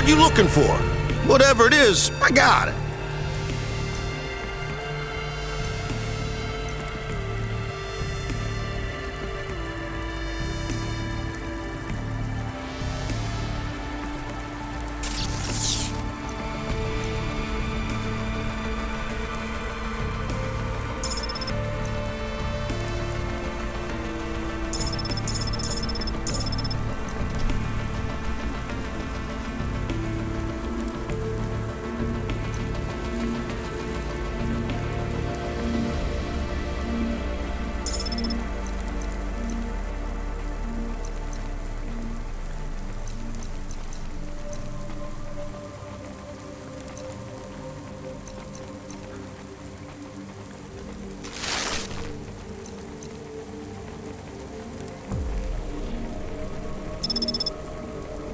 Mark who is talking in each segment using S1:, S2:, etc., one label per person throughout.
S1: you looking for? Whatever it is, I got it.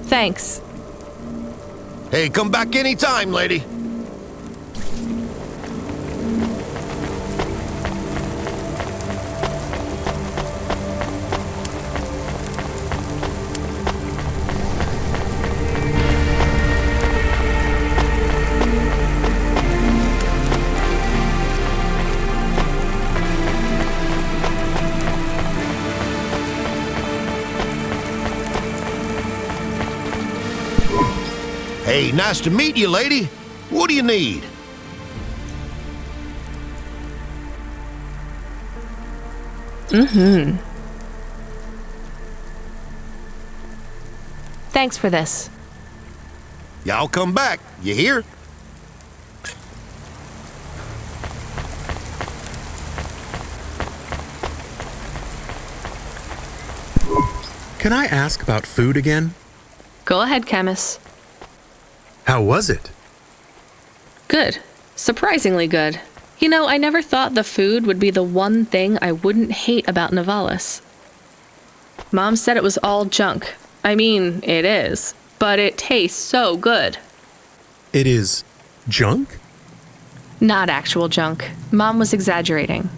S2: Thanks.
S1: Hey, come back anytime, lady. Hey, nice to meet you, lady. What do you need?
S2: Thanks for this.
S1: Yeah, I'll come back. You hear?
S3: Can I ask about food again?
S2: Go ahead, Camus.
S3: How was it?
S2: Good. Surprisingly good. You know, I never thought the food would be the one thing I wouldn't hate about Nivalis. Mom said it was all junk. I mean, it is. But it tastes so good.
S3: It is junk?
S2: Not actual junk. Mom was exaggerating.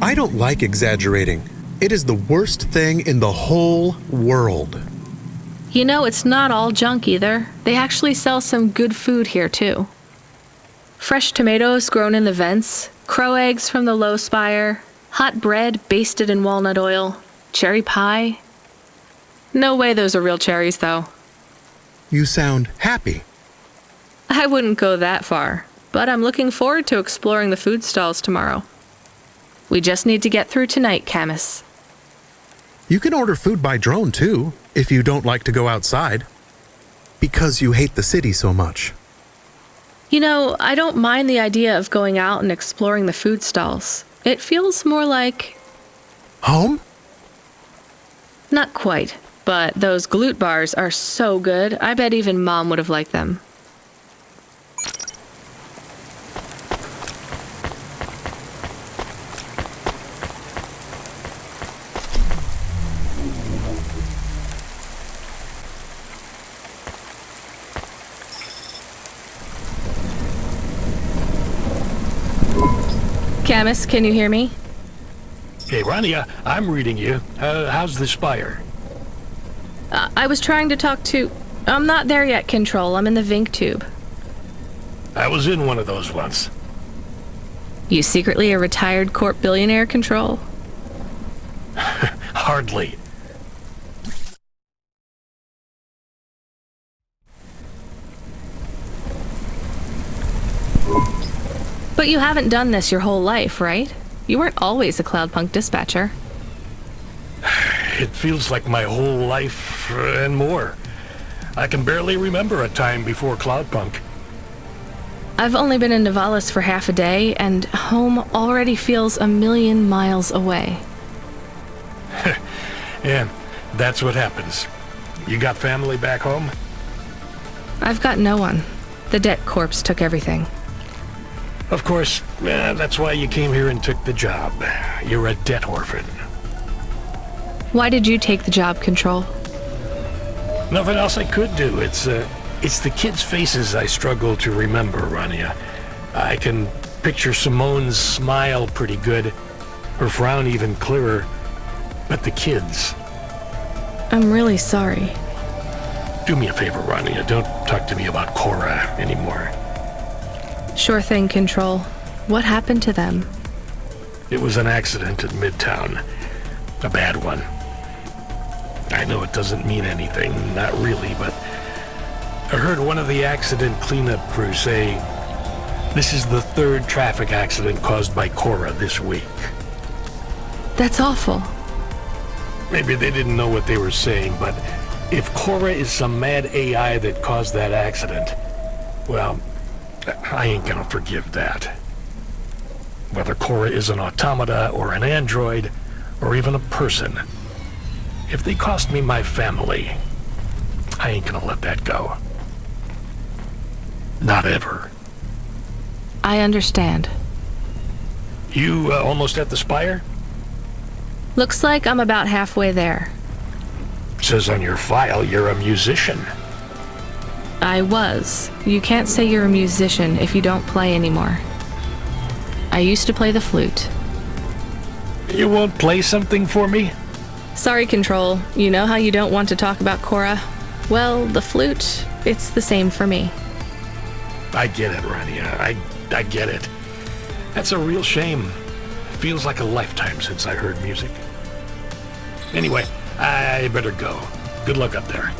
S3: I don't like exaggerating. It is the worst thing in the whole world.
S2: You know, it's not all junk either. They actually sell some good food here, too. Fresh tomatoes grown in the vents, crow eggs from the low spire, hot bread basted in walnut oil, cherry pie. No way those are real cherries, though.
S3: You sound happy.
S2: I wouldn't go that far, but I'm looking forward to exploring the food stalls tomorrow. We just need to get through tonight, Camus.
S3: You can order food by drone, too, if you don't like to go outside. Because you hate the city so much.
S2: You know, I don't mind the idea of going out and exploring the food stalls. It feels more like...
S3: Home?
S2: Not quite, but those glute bars are so good, I bet even Mom would have liked them. Camus, can you hear me?
S4: Hey, Rania, I'm reading you. How's the spire?
S2: I was trying to talk to... I'm not there yet, Control. I'm in the Vink tube.
S4: I was in one of those once.
S2: You secretly a retired corp billionaire, Control?
S4: Hardly.
S2: But you haven't done this your whole life, right? You weren't always a Cloudpunk dispatcher.
S4: It feels like my whole life and more. I can barely remember a time before Cloudpunk.
S2: I've only been in Nivalis for half a day, and home already feels a million miles away.
S4: Yeah, that's what happens. You got family back home?
S2: I've got no one. The debt corpse took everything.
S4: Of course, that's why you came here and took the job. You're a debt orphan.
S2: Why did you take the job, Control?
S4: Nothing else I could do. It's the kids' faces I struggle to remember, Rania. I can picture Simone's smile pretty good, her frown even clearer. But the kids...
S2: I'm really sorry.
S4: Do me a favor, Rania. Don't talk to me about Cora anymore.
S2: Sure thing, Control. What happened to them?
S4: It was an accident in Midtown. A bad one. I know it doesn't mean anything, not really, but I heard one of the accident cleanup crew say this is the third traffic accident caused by Cora this week.
S2: That's awful.
S4: Maybe they didn't know what they were saying, but if Cora is some mad AI that caused that accident, well, I ain't gonna forgive that. Whether Cora is an automata or an android or even a person, if they cost me my family, I ain't gonna let that go. Not ever.
S2: I understand.
S4: You almost at the spire?
S2: Looks like I'm about halfway there.
S4: Says on your file you're a musician.
S2: I was. You can't say you're a musician if you don't play anymore. I used to play the flute.
S4: You won't play something for me?
S2: Sorry, Control. You know how you don't want to talk about Cora? Well, the flute, it's the same for me.
S4: I get it, Rania. I get it. That's a real shame. Feels like a lifetime since I heard music. Anyway, I better go. Good luck up there.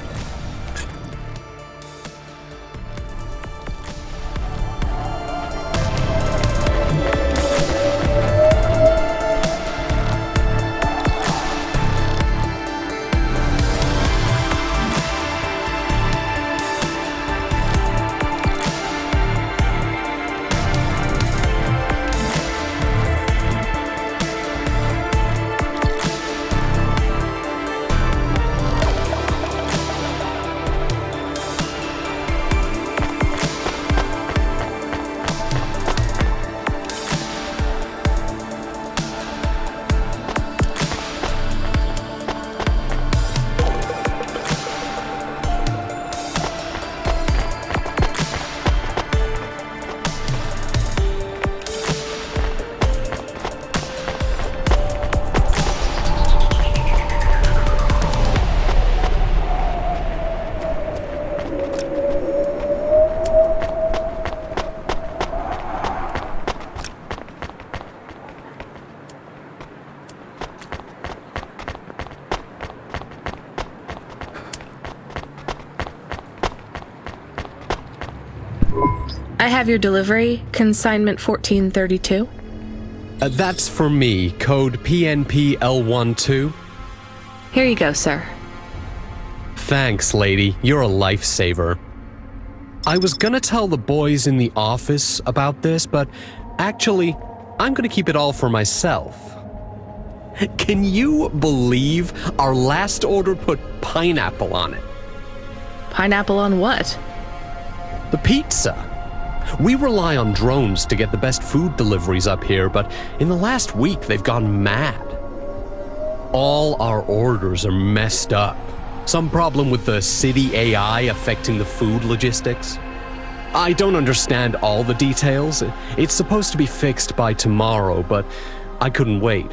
S2: I have your delivery, consignment 1432.
S5: That's for me, code PNPL12.
S2: Here you go, sir.
S5: Thanks, lady. You're a lifesaver. I was gonna tell the boys in the office about this, but actually, I'm gonna keep it all for myself. Can you believe our last order put pineapple on it?
S2: Pineapple on what?
S5: The pizza. We rely on drones to get the best food deliveries up here, but in the last week they've gone mad. All our orders are messed up. Some problem with the city AI affecting the food logistics. I don't understand all the details. It's supposed to be fixed by tomorrow, but I couldn't wait.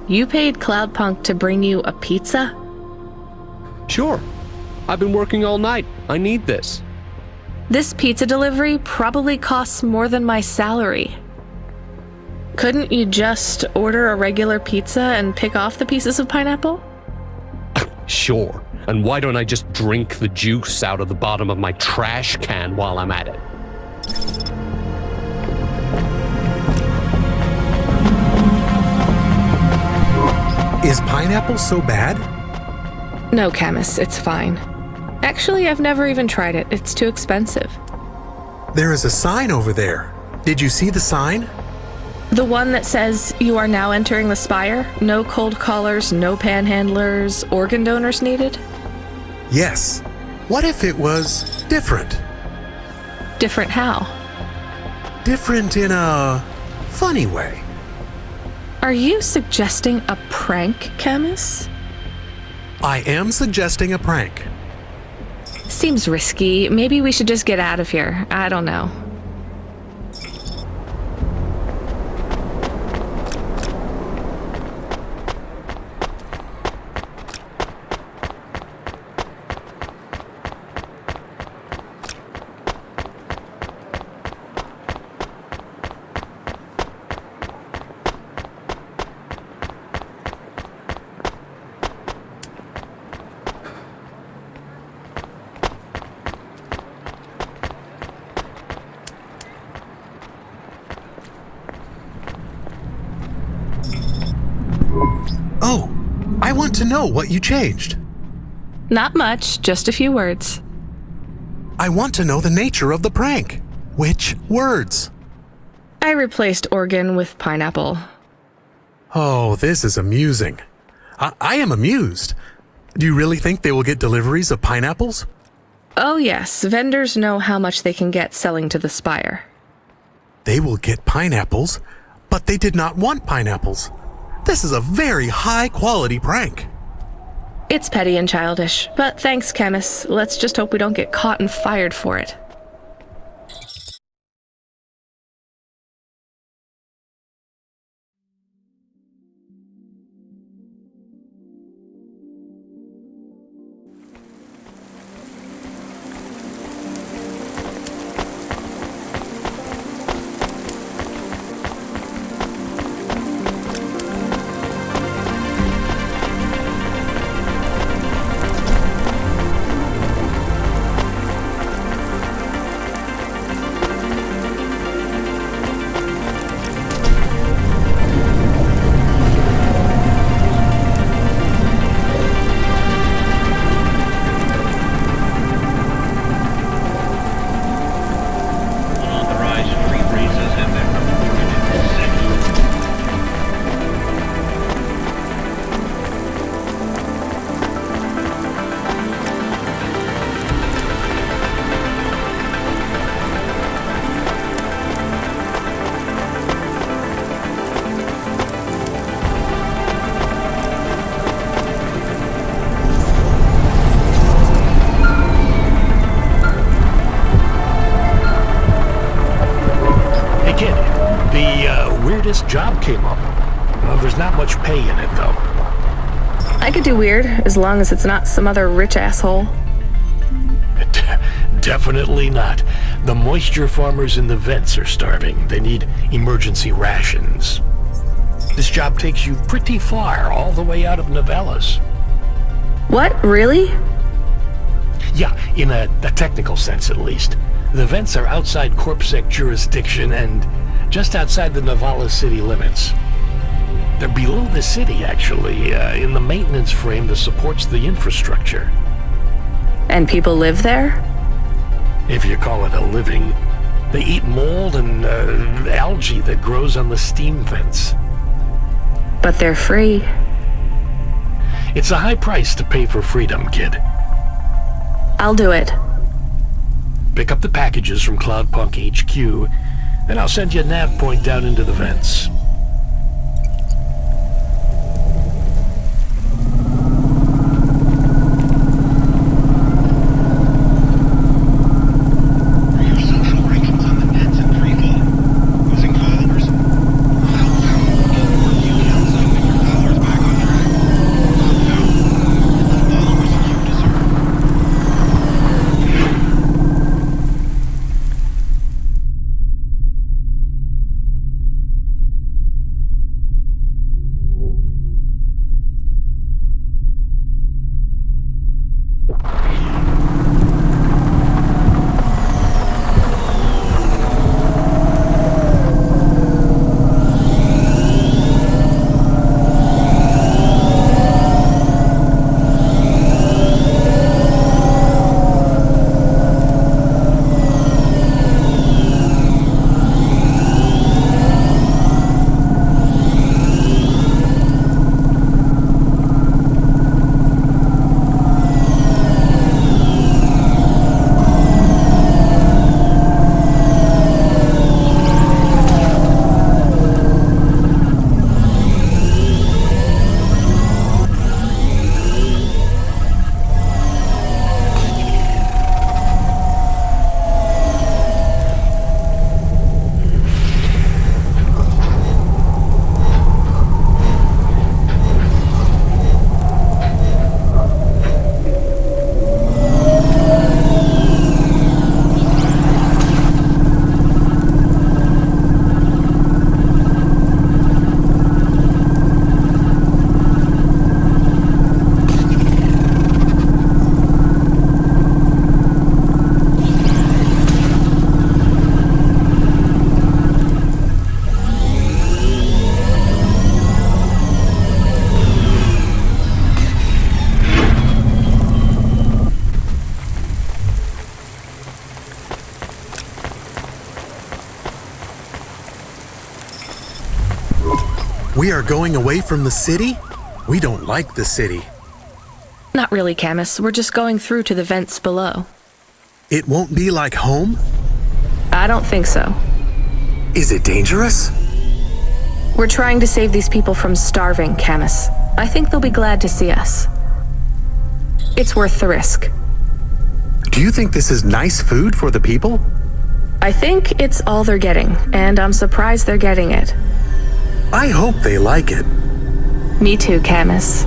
S2: You paid Cloudpunk to bring you a pizza?
S5: Sure. I've been working all night. I need this.
S2: This pizza delivery probably costs more than my salary. Couldn't you just order a regular pizza and pick off the pieces of pineapple?
S5: Sure. And why don't I just drink the juice out of the bottom of my trash can while I'm at it?
S3: Is pineapple so bad?
S2: No, Camus, it's fine. Actually, I've never even tried it. It's too expensive.
S3: There is a sign over there. Did you see the sign?
S2: The one that says you are now entering the spire? No cold callers, no panhandlers, organ donors needed?
S3: Yes. What if it was different?
S2: Different how?
S3: Different in a funny way.
S2: Are you suggesting a prank, Camus?
S3: I am suggesting a prank.
S2: Seems risky. Maybe we should just get out of here. I don't know.
S3: want to know what you changed.
S2: Not much, just a few words.
S3: I want to know the nature of the prank. Which words?
S2: I replaced organ with pineapple.
S3: Oh, this is amusing. I am amused. Do you really think they will get deliveries of pineapples?
S2: Oh yes, vendors know how much they can get selling to the spire.
S3: They will get pineapples, but they did not want pineapples. This is a very high-quality prank.
S2: It's petty and childish, but thanks, Chemist. Let's just hope we don't get caught and fired for it.
S6: Unauthorized free breezes have been reported in the city.
S4: Hey kid, the weirdest job came up. There's not much pay in it though.
S2: I could do weird, as long as it's not some other rich asshole.
S4: Definitely not. The moisture farmers in the vents are starving. They need emergency rations. This job takes you pretty far, all the way out of Novellas.
S2: What, really?
S4: Yeah, in a technical sense at least. The vents are outside Corpsec jurisdiction and just outside the Novellas city limits. They're below the city, actually, in the maintenance frame that supports the infrastructure.
S2: And people live there?
S4: If you call it a living. They eat mold and algae that grows on the steam vents.
S2: But they're free.
S4: It's a high price to pay for freedom, kid.
S2: I'll do it.
S4: Pick up the packages from Cloudpunk HQ, then I'll send you a nav point down into the vents.
S6: Are your social rankings on the nets in free fall? Losing followers? Outbound. Get more accounts up and your followers back on track. Outbound. Get the followers you deserve.
S3: We are going away from the city? We don't like the city.
S2: Not really, Camus. We're just going through to the vents below.
S3: It won't be like home?
S2: I don't think so.
S3: Is it dangerous?
S2: We're trying to save these people from starving, Camus. I think they'll be glad to see us. It's worth the risk.
S3: Do you think this is nice food for the people?
S2: I think it's all they're getting, and I'm surprised they're getting it.
S3: I hope they like it.
S2: Me too, Camus.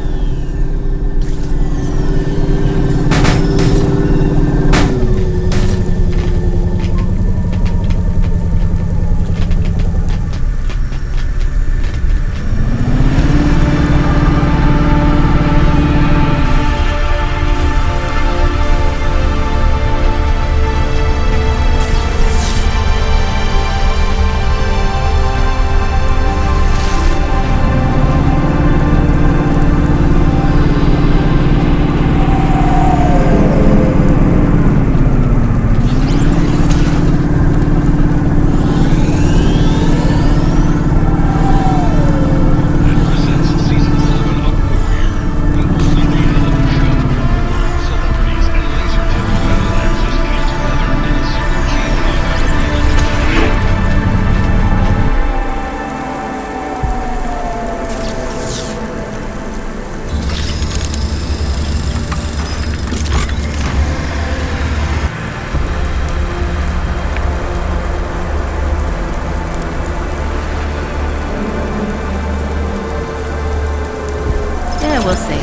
S7: We'll see.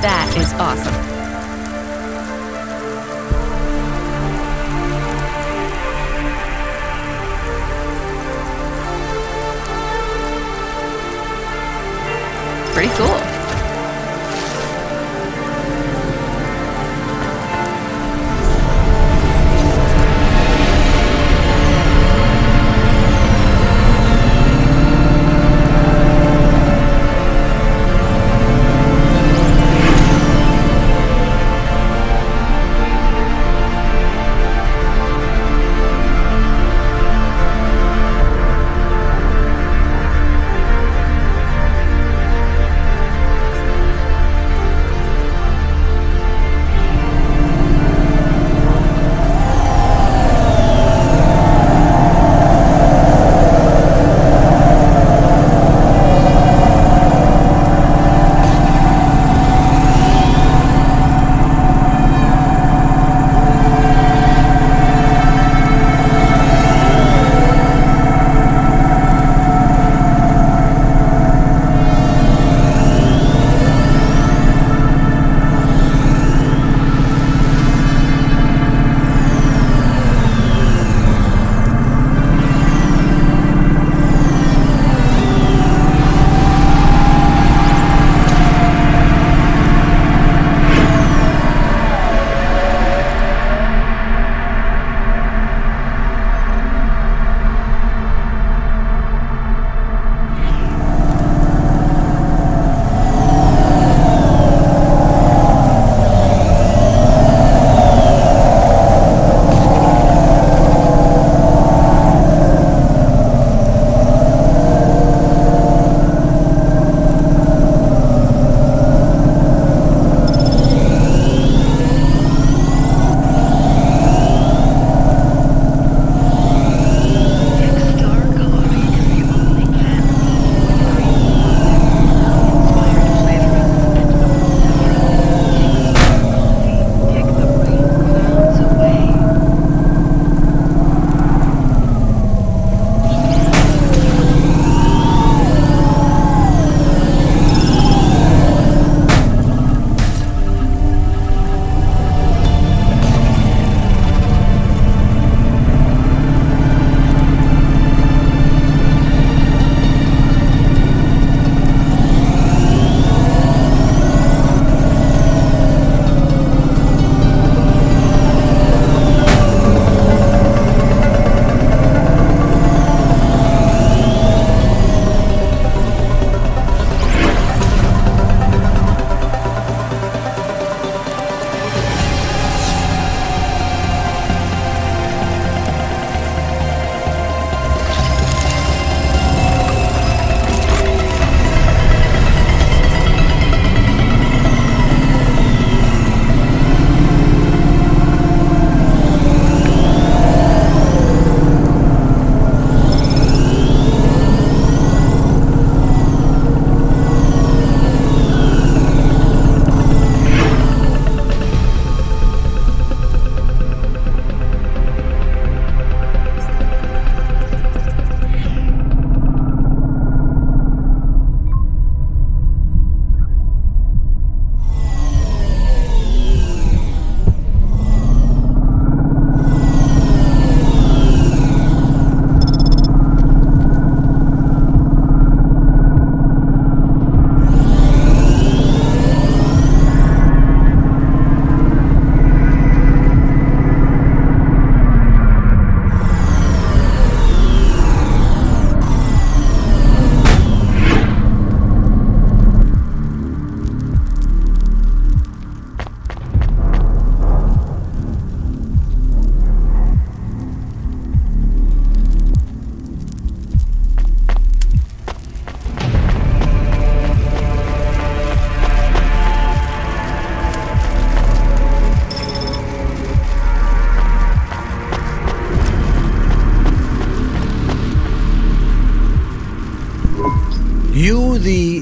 S7: That is awesome. Pretty cool.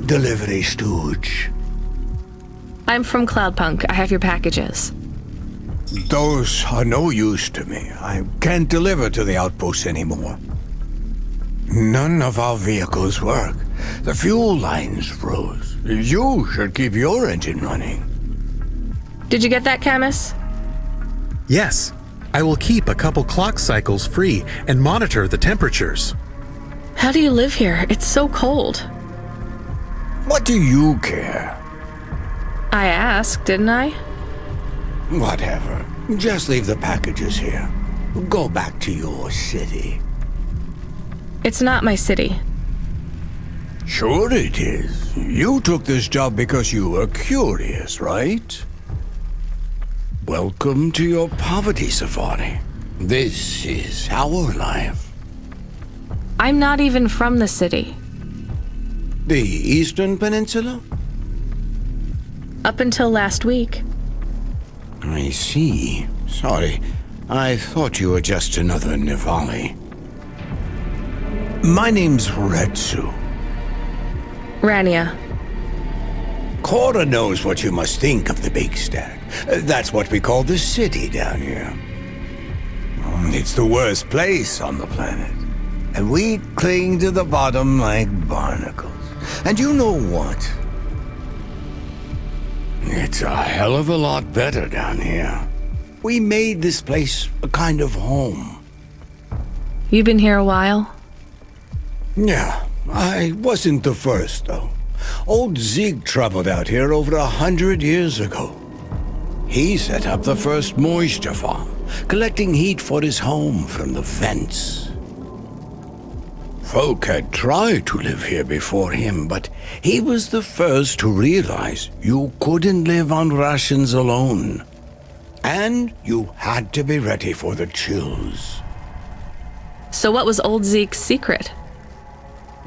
S8: delivery stooge.
S2: I'm from Cloudpunk. I have your packages.
S8: Those are no use to me. I can't deliver to the outpost anymore. None of our vehicles work. The fuel lines froze. You should keep your engine running.
S2: Did you get that, Camus?
S3: Yes, I will keep a couple clock cycles free and monitor the temperatures.
S2: How do you live here? It's so cold.
S8: What do you care?
S2: I asked, didn't I?
S8: Whatever. Just leave the packages here. Go back to your city.
S2: It's not my city.
S8: Sure it is. You took this job because you were curious, right? Welcome to your poverty safari. This is our life.
S2: I'm not even from the city.
S8: The Eastern Peninsula?
S2: Up until last week.
S8: I see. Sorry. I thought you were just another Nivali. My name's Retsu.
S2: Rania.
S8: Cora knows what you must think of the Big Stack. That's what we call the city down here. It's the worst place on the planet. And we cling to the bottom like barnacles. And you know what? It's a hell of a lot better down here. We made this place a kind of home.
S2: You've been here a while?
S8: Yeah, I wasn't the first, though. Old Zeke traveled out here over 100 years ago. He set up the first moisture farm, collecting heat for his home from the vents. Folk had tried to live here before him, but he was the first to realize you couldn't live on rations alone. And you had to be ready for the chills.
S2: So what was old Zeke's secret?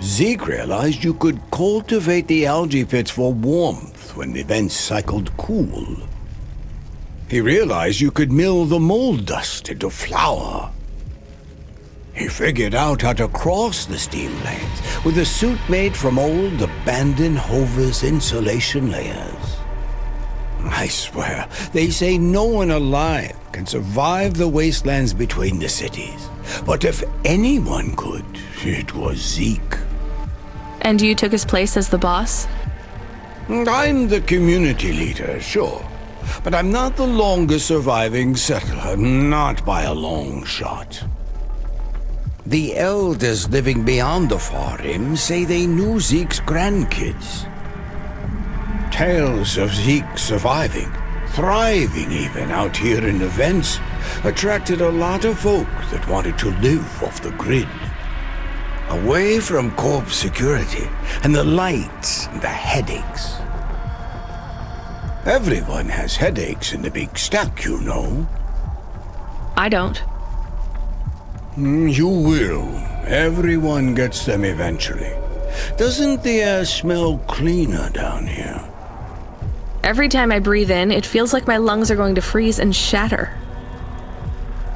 S8: Zeke realized you could cultivate the algae pits for warmth when the vents cycled cool. He realized you could mill the mold dust into flour. He figured out how to cross the steam lanes with a suit made from old abandoned Hover's insulation layers. I swear, they say no one alive can survive the wastelands between the cities. But if anyone could, it was Zeke.
S2: And you took his place as the boss?
S8: I'm the community leader, sure. But I'm not the longest surviving settler, not by a long shot. The elders living beyond the far rim say they knew Zeke's grandkids. Tales of Zeke surviving, thriving even out here in the vents, attracted a lot of folk that wanted to live off the grid. Away from corp security and the lights and the headaches. Everyone has headaches in the Big Stack, you know.
S2: I don't.
S8: You will. Everyone gets them eventually. Doesn't the air smell cleaner down here?
S2: Every time I breathe in, it feels like my lungs are going to freeze and shatter.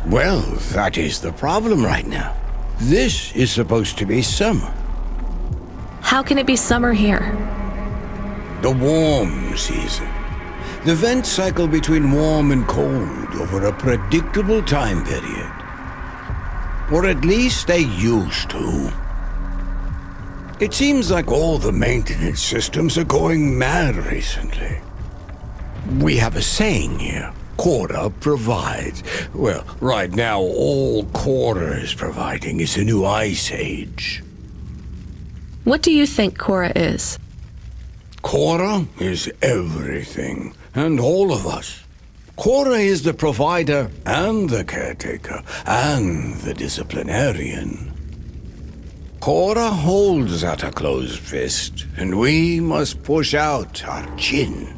S8: Well, that is the problem right now. This is supposed to be summer.
S2: How can it be summer here?
S8: The warm season. The vents cycle between warm and cold over a predictable time period. Or at least they used to. It seems like all the maintenance systems are going mad recently. We have a saying here. Cora provides. Well, right now, all Cora is providing is a new ice age.
S2: What do you think Cora is?
S8: Cora is everything, and all of us. Cora is the provider, and the caretaker, and the disciplinarian. Cora holds out a closed fist, and we must push out our chin.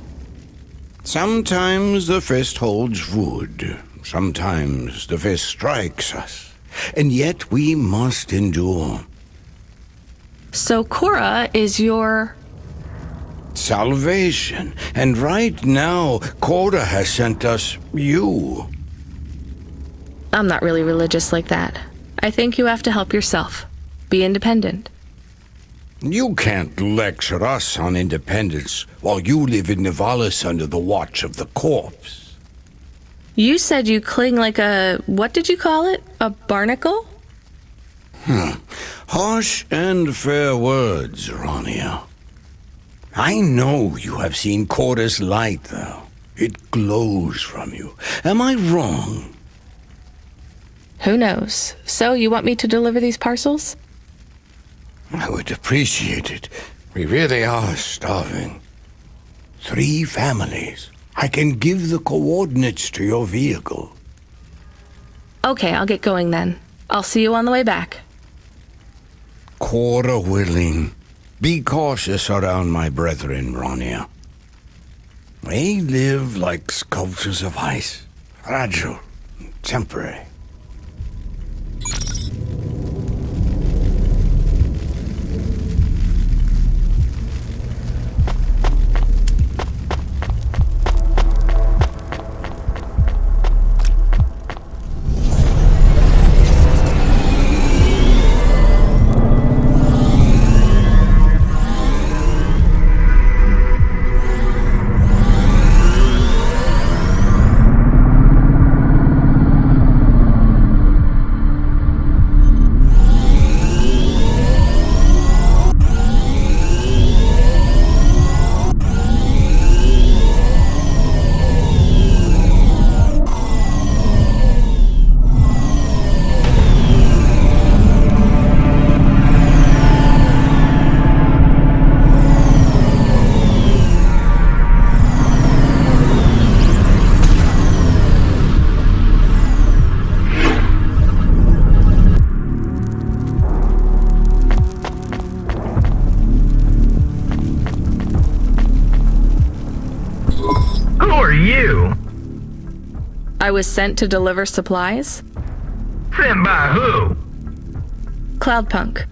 S8: Sometimes the fist holds wood. Sometimes the fist strikes us. And yet we must endure.
S2: So Cora is your...
S8: salvation. And right now, Cora has sent us you.
S2: I'm not really religious like that. I think you have to help yourself. Be independent.
S8: You can't lecture us on independence while you live in Nivalis under the watch of the corpse.
S2: You said you cling like a, what did you call it? A barnacle?
S8: Harsh and fair words, Rania. I know you have seen Korda's light, though. It glows from you. Am I wrong?
S2: Who knows? So, you want me to deliver these parcels?
S8: I would appreciate it. We really are starving. 3 families. I can give the coordinates to your vehicle.
S2: Okay, I'll get going then. I'll see you on the way back.
S8: Korda willing. Be cautious around my brethren, Rania. They live like sculptures of ice. Fragile, temporary.
S2: I was sent to deliver supplies?
S9: Sent by who?
S2: Cloudpunk.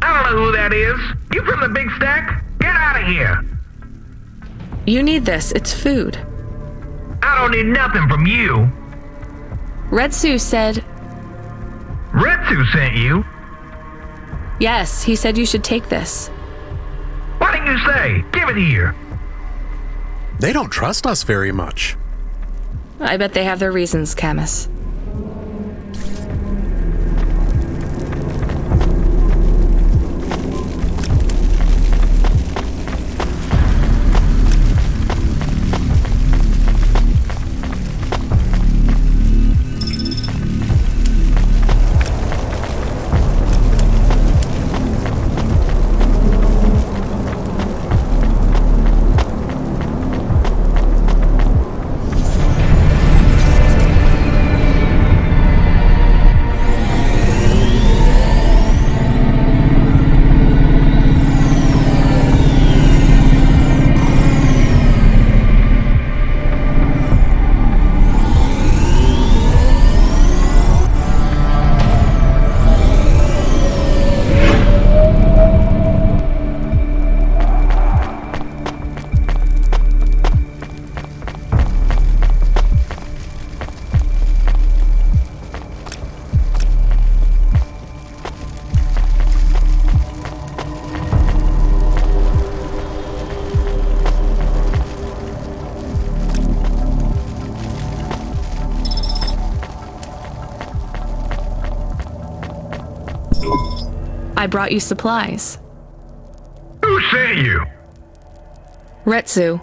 S9: I don't know who that is. You from the big stack? Get out of here.
S2: You need this. It's food.
S9: I don't need nothing from you.
S2: Retsu said...
S9: Retsu sent you?
S2: Yes, he said you should take this.
S9: What did you say? Give it here.
S3: They don't trust us very much.
S2: I bet they have their reasons, Camus. I brought you supplies.
S9: Who sent you?
S2: Retsu.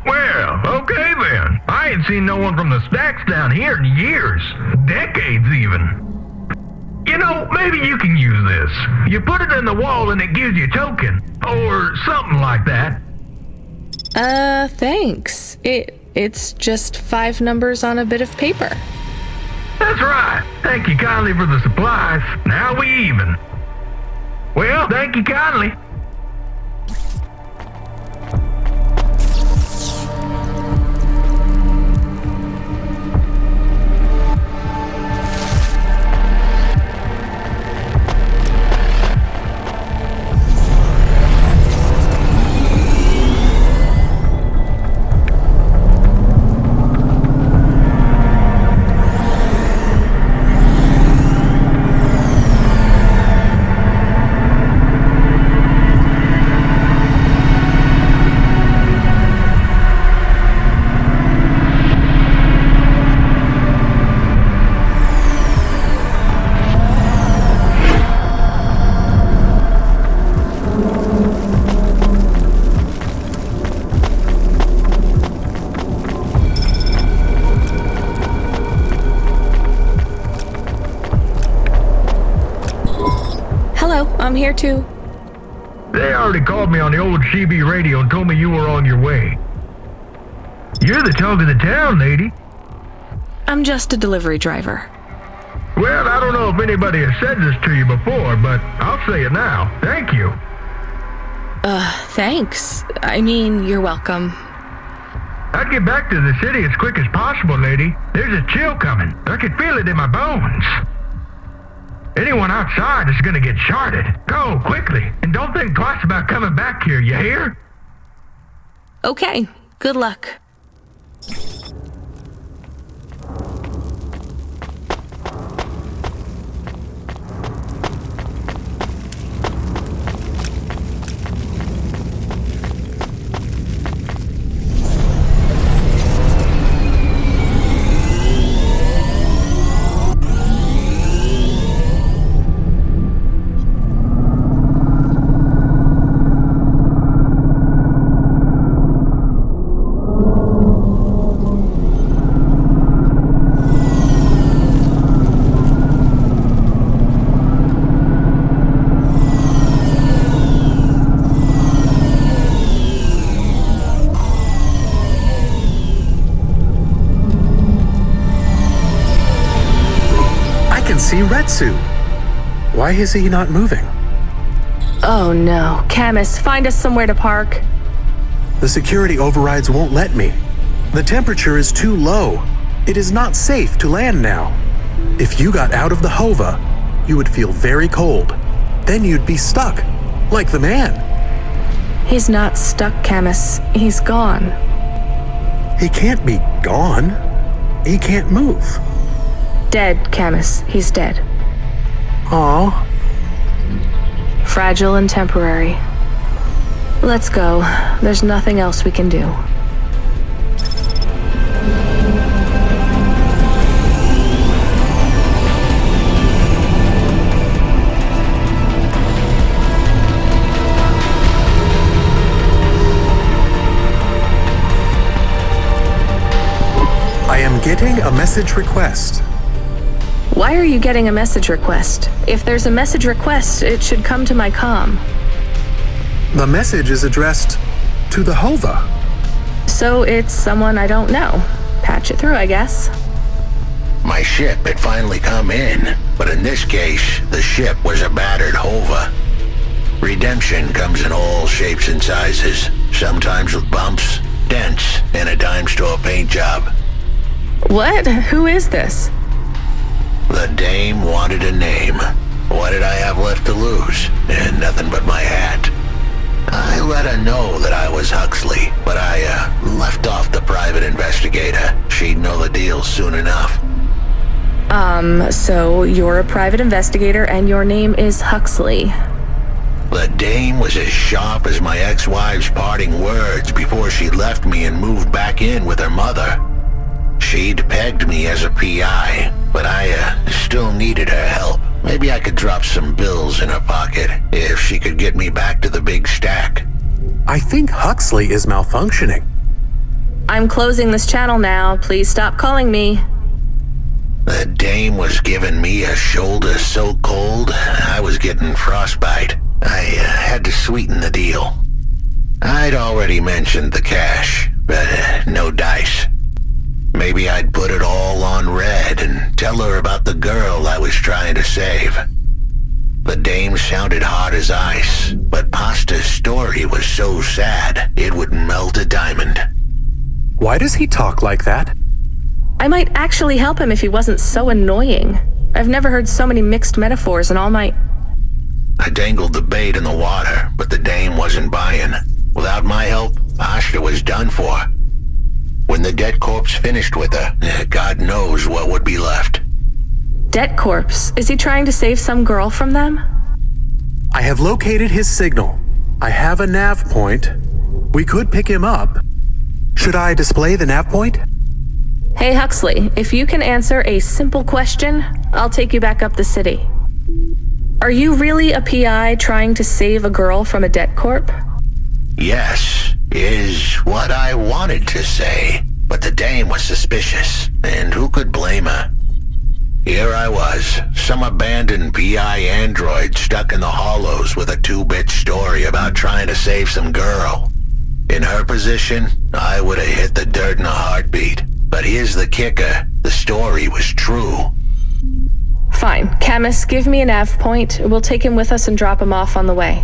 S9: Well, okay then. I ain't seen no one from the stacks down here in years. Decades even. You know, maybe you can use this. You put it in the wall and it gives you a token. Or something like that.
S2: Thanks. It's just 5 numbers on a bit of paper.
S9: That's right. Thank you kindly for the supplies. Now we even. Well, thank you kindly.
S2: come here too?
S9: They already called me on the old CB radio and told me you were on your way. You're the talk of the town, lady.
S2: I'm just a delivery driver.
S9: Well, I don't know if anybody has said this to you before, but I'll say it now. Thank you.
S2: Thanks. I mean, you're welcome.
S9: I'd get back to the city as quick as possible, lady. There's a chill coming. I can feel it in my bones. Anyone outside is gonna get charted. Go, quickly, and don't think twice about coming back here, you hear?
S2: Okay, good luck.
S3: See Retsu. Why is he not moving?
S2: Oh no, Camus, find us somewhere to park.
S3: The security overrides won't let me. The temperature is too low. It is not safe to land now. If you got out of the Hova, you would feel very cold. Then you'd be stuck, like the man.
S2: He's not stuck, Camus. He's gone.
S3: He can't be gone. He can't move.
S2: Dead, Camus. He's dead.
S3: Aw.
S2: Fragile and temporary. Let's go. There's nothing else we can do.
S3: I am getting a message request.
S2: Why are you getting a message request? If there's a message request, it should come to my comm.
S3: The message is addressed to the Hova.
S2: So it's someone I don't know. Patch it through, I guess.
S10: My ship had finally come in, but in this case, the ship was a battered Hova. Redemption comes in all shapes and sizes, sometimes with bumps, dents, and a dime store paint job.
S2: What? Who is this?
S10: The dame wanted a name. What did I have left to lose? And nothing but my hat. I let her know that I was Huxley, but I left off the private investigator. She'd know the deal soon enough.
S2: So you're a private investigator and your name is Huxley.
S10: The dame was as sharp as my ex-wife's parting words before she left me and moved back in with her mother. She'd pegged me as a PI, but I still needed her help. Maybe I could drop some bills in her pocket if she could get me back to the big stack.
S3: I think Huxley is malfunctioning.
S2: I'm closing this channel now. Please stop calling me.
S10: The dame was giving me a shoulder so cold, I was getting frostbite. I had to sweeten the deal. I'd already mentioned the cash, but no dice. Maybe I'd put it all on red and tell her about the girl I was trying to save. The dame sounded hard as ice, but Pasta's story was so sad it would melt a diamond.
S3: Why does he talk like that?
S2: I might actually help him if he wasn't so annoying. I've never heard so many mixed metaphors in all my...
S10: I dangled the bait in the water, but the dame wasn't buying. Without my help, Pasta was done for. When the dead corpse finished with her, God knows what would be left.
S2: Debt corpse? Is he trying to save some girl from them?
S3: I have located his signal. I have a nav point. We could pick him up. Should I display the nav point?
S2: Hey Huxley, if you can answer a simple question, I'll take you back up the city. Are you really a PI trying to save a girl from a debt corp?
S10: Yes, is what I wanted to say, but the dame was suspicious, and who could blame her? Here I was, some abandoned PI android stuck in the hollows with a 2-bit story about trying to save some girl. In her position, I would have hit the dirt in a heartbeat. But here's the kicker, the story was true.
S2: Fine. Camus, give me a nav point. We'll take him with us and drop him off on the way.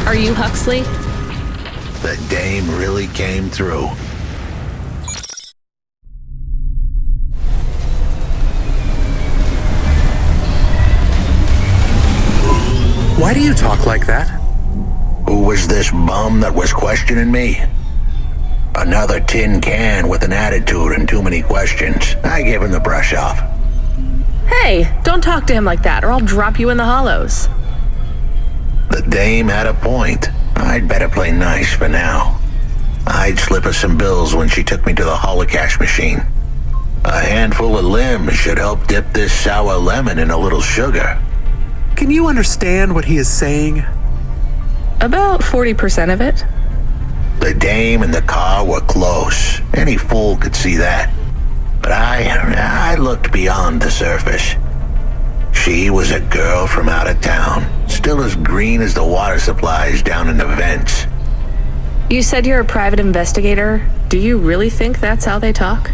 S2: Are you Huxley?
S10: The dame really came through.
S3: Why do you talk like that?
S10: Who was this bum that was questioning me? Another tin can with an attitude and too many questions. I gave him the brush off.
S2: Hey, don't talk to him like that or I'll drop you in the hollows.
S10: The dame had a point. I'd better play nice for now. I'd slip her some bills when she took me to the holocash machine. A handful of limbs should help dip this sour lemon in a little sugar.
S3: Can you understand what he is saying?
S2: About 40% of it.
S10: The dame and the car were close. Any fool could see that. But I looked beyond the surface. She was a girl from out of town, still as green as the water supplies down in the vents.
S2: You said you're a private investigator. Do you really think that's how they talk?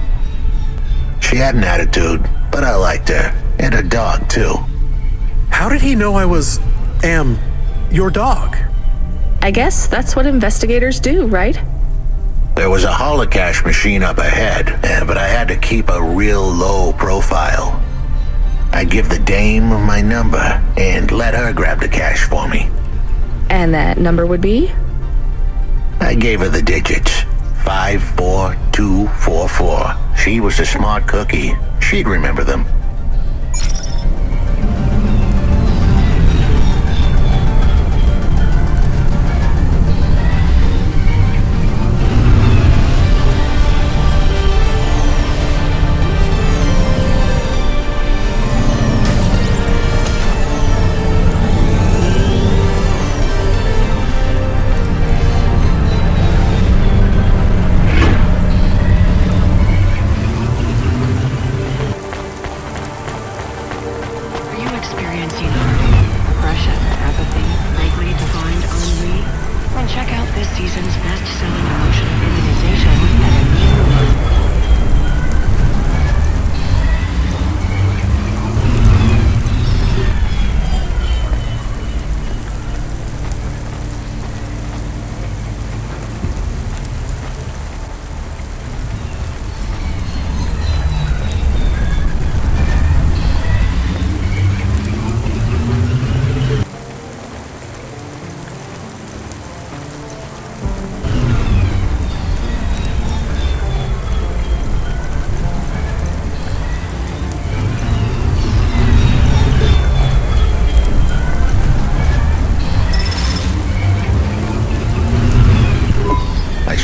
S10: She had an attitude, but I liked her. And her dog, too.
S3: How did he know I was, your dog?
S2: I guess that's what investigators do, right?
S10: There was a holocash machine up ahead, but I had to keep a real low profile. I'd give the dame my number and let her grab the cash for me.
S2: And that number would be?
S10: I gave her the digits. 54244. She was a smart cookie. She'd remember them.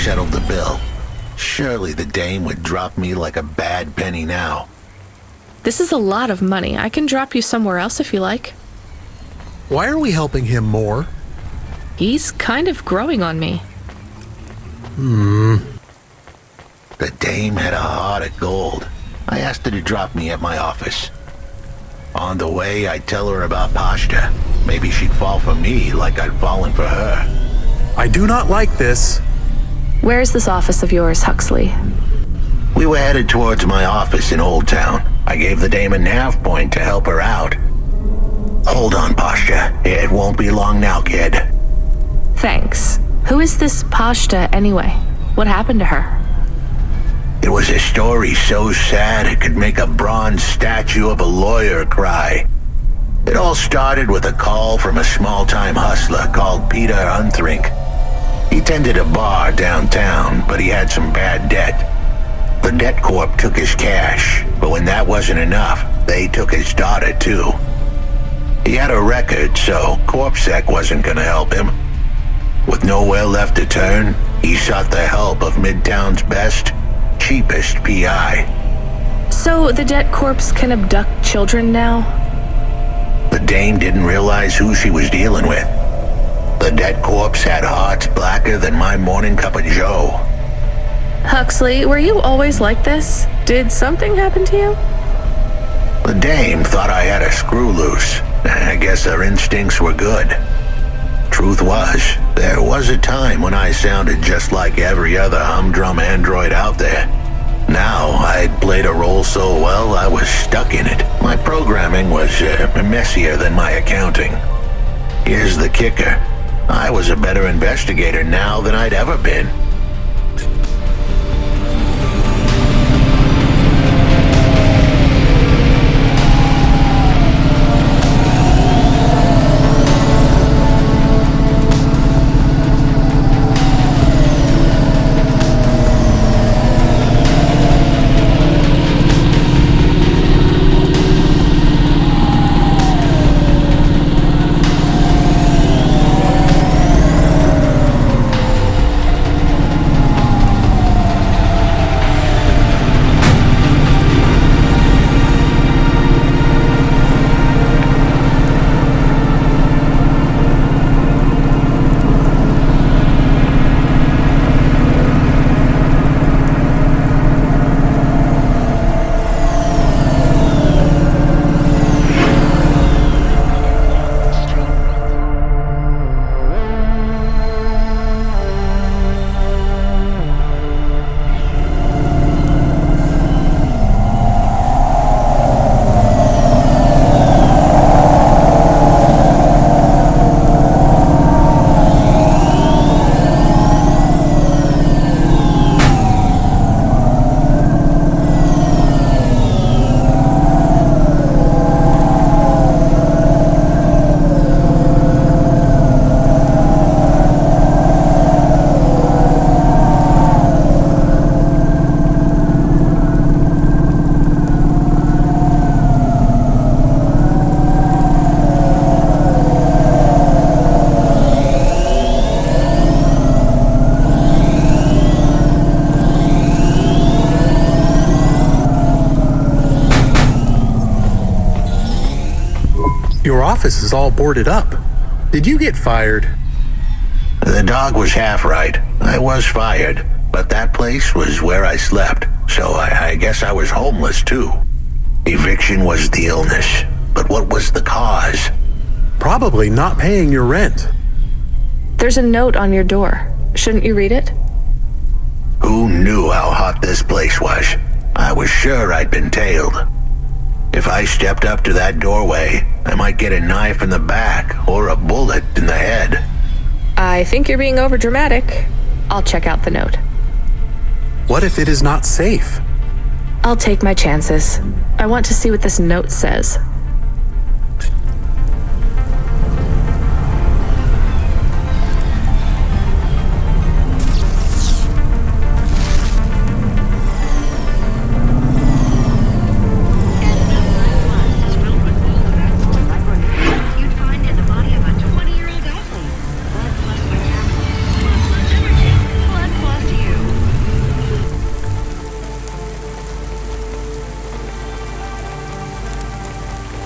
S10: Settled the bill. Surely the dame would drop me like a bad penny now.
S2: This is a lot of money. I can drop you somewhere else if you like.
S3: Why are we helping him more?
S2: He's kind of growing on me.
S10: The dame had a heart of gold. I asked her to drop me at my office. On the way, I'd tell her about Pashta. Maybe she'd fall for me like I'd fallen for her.
S3: I do not like this.
S2: Where's this office of yours, Huxley?
S10: We were headed towards my office in Old Town. I gave the dame a nav point to help her out. Hold on, Pashta. It won't be long now, kid.
S2: Thanks. Who is this Pashta anyway? What happened to her?
S10: It was a story so sad it could make a bronze statue of a lawyer cry. It all started with a call from a small-time hustler called Peter Unthrink. He tended a bar downtown, but he had some bad debt. The debt corp took his cash, but when that wasn't enough, they took his daughter too. He had a record, so CorpSec wasn't gonna help him. With nowhere left to turn, he sought the help of Midtown's best, cheapest PI.
S2: So the debt corps can abduct children now?
S10: The dame didn't realize who she was dealing with. The debt corps had hearts blacker than my morning cup of joe.
S2: Huxley, were you always like this? Did something happen to you?
S10: The dame thought I had a screw loose. I guess her instincts were good. Truth was, there was a time when I sounded just like every other humdrum android out there. Now, I'd played a role so well I was stuck in it. My programming was messier than my accounting. Here's the kicker. I was a better investigator now than I'd ever been.
S3: Your office is all boarded up. Did you get fired?
S10: The dog was half right. I was fired, but that place was where I slept, so I guess I was homeless too. Eviction was the illness, but what was the cause?
S3: Probably not paying your rent.
S2: There's a note on your door. Shouldn't you read it?
S10: Who knew how hot this place was? I was sure I'd been tailed. If I stepped up to that doorway, I might get a knife in the back or a bullet in the head.
S2: I think you're being overdramatic. I'll check out the note.
S3: What if it is not safe?
S2: I'll take my chances. I want to see what this note says.